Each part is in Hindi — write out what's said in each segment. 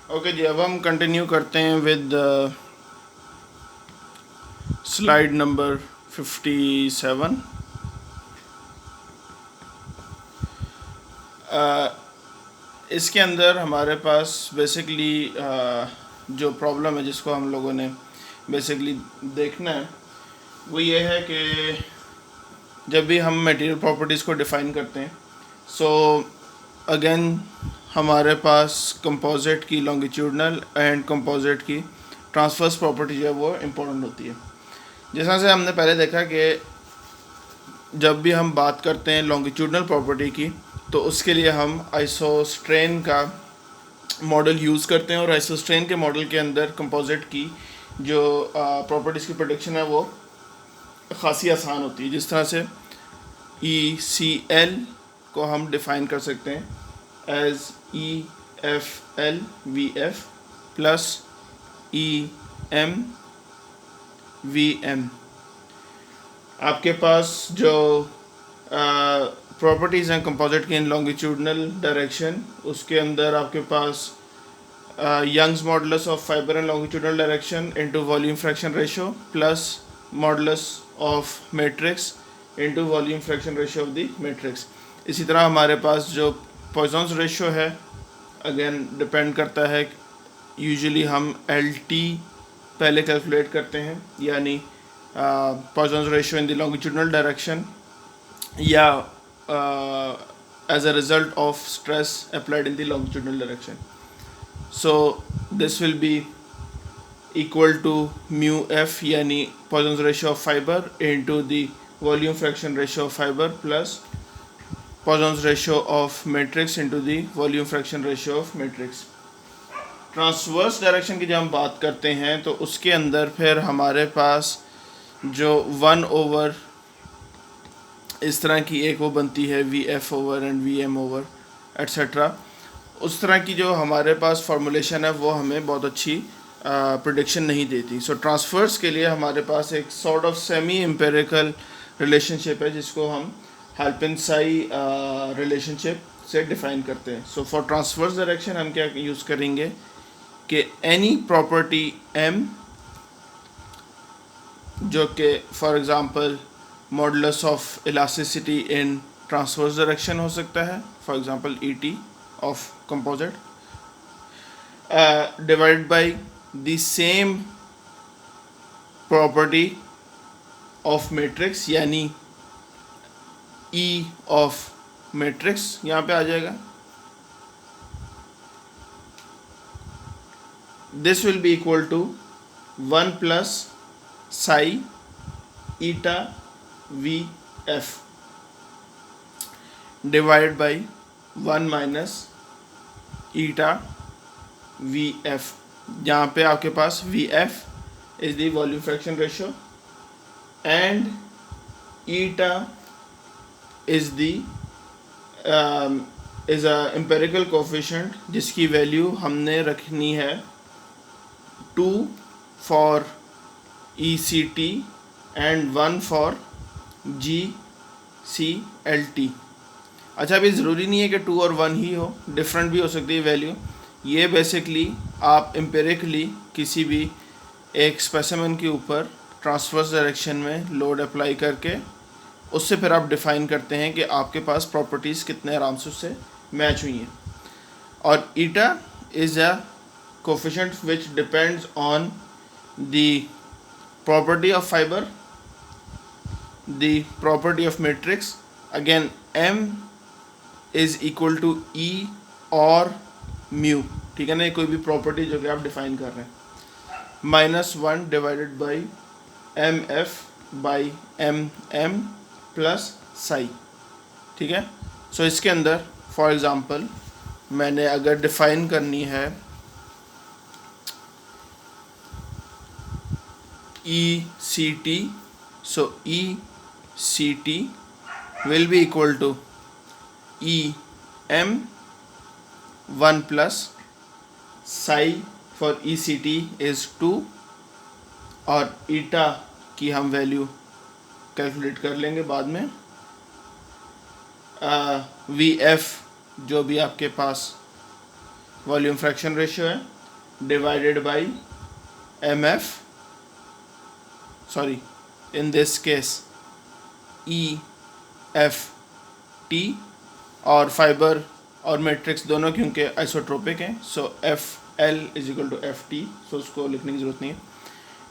ओके जी, अब हम कंटिन्यू करते हैं विद स्लाइड नंबर 57। इसके अंदर हमारे पास बेसिकली जो प्रॉब्लम है जिसको हम लोगों ने बेसिकली देखना है वो ये है कि जब भी हम मटेरियल प्रॉपर्टीज़ को डिफ़ाइन करते हैं, सो अगेन हमारे पास composite key longitudinal and composite key transverse property जो है वो इम्पोर्टेंट होती है। जैसा से हमने पहले देखा कि जब भी हम बात करते हैं लॉन्गिट्यूडनल प्रॉपर्टी की, तो उसके लिए हम आइसोस्ट्रेन का मॉडल यूज़ करते हैं, और आइसोस्ट्रेन के मॉडल के अंदर कंपोजिट की जो प्रॉपर्टीज़ की प्रोडिक्शन है वो खासी आसान होती है। जिस तरह से ई सी एल को हम डिफ़ाइन कर सकते हैं as E F L V F plus E M V M. आपके पास जो प्रॉपर्टीज़ हैं कंपोजिट की इन लॉन्गिट्यूडनल डायरेक्शन, उसके अंदर आपके पास Young's modulus of fibre and longitudinal direction into volume fraction ratio plus modulus of matrix into volume fraction ratio of the matrix. इसी तरह हमारे पास जो पॉइसॉन्स रेशियो है, अगेन डिपेंड करता है, यूजुअली हम एल टी पहले कैलकुलेट करते हैं, यानी Poisson's ratio in the longitudinal direction या as a result of stress applied in the longitudinal direction. So this will be equal to mu f, यानी Poisson's ratio of fiber into the volume fraction ratio of fiber plus Poisson's ratio of matrix into the volume fraction ratio of matrix. Transverse direction की जब हम बात करते हैं तो उसके अंदर फिर हमारे पास जो 1/, इस तरह की एक वो बनती है V F over and V M over etcetera. उस तरह की जो हमारे पास फॉर्मूलेशन है वो हमें बहुत अच्छी प्रोडिक्शन नहीं देती। सो ट्रांसफर्स के लिए हमारे पास एक sort of semi empirical relationship है जिसको हम हाल्पिंसाई रिलेशनशिप से डिफाइन करते हैं। सो फॉर ट्रांसफर्स डायरेक्शन हम क्या यूज़ करेंगे कि एनी प्रॉपर्टी एम जो कि for example modulus of elasticity in transverse direction हो सकता है, for example E T of composite, divide by the same property of matrix, यानी ई ऑफ मैट्रिक्स यहाँ पे आ जाएगा। This will be equal to 1 plus xi eta V F divide by 1 minus eta V F, जहाँ पे आपके पास V F is the volume fraction ratio and eta is the is a empirical coefficient जिसकी वैल्यू हमने रखनी है 2 for E C T and 1 for G C L T. अच्छा, अभी ज़रूरी नहीं है कि 2 और 1 ही हो, डिफरेंट भी हो सकती है वैल्यू। ये बेसिकली आप एम्पेरिकली किसी भी एक स्पेसिमेन के ऊपर ट्रांसवर्स डायरेक्शन में लोड अप्लाई करके उससे फिर आप डिफ़ाइन करते हैं कि आपके पास प्रॉपर्टीज़ कितने आराम से उससे मैच हुई हैं। और eta is a coefficient which depends on the property of fibre, the property of matrix, again m is equal to e और mu, ठीक है ना, कोई भी प्रॉपर्टी जो कि आप डिफाइन कर रहे हैं, -1 divided by M F by M M plus psi, ठीक है। सो इसके अंदर फॉर एग्ज़ाम्पल मैंने अगर डिफाइन करनी है E C T, so E CT will be equal to E M 1 plus psi for ECT is 2, और ईटा की हम वैल्यू कैलकुलेट कर लेंगे बाद में। वी एफ जो भी आपके पास वॉल्यूम फ्रैक्शन रेशियो है, divided by MF, sorry, in this case EFT, और फाइबर और मैट्रिक्स दोनों क्योंकि आइसोट्रोपिक हैं, so FL is equal to FT, so उसको लिखने की ज़रूरत नहीं है,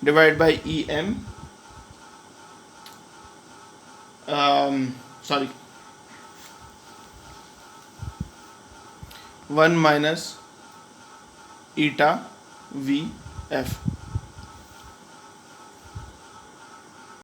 divide by EM, sorry 1 minus eta VF.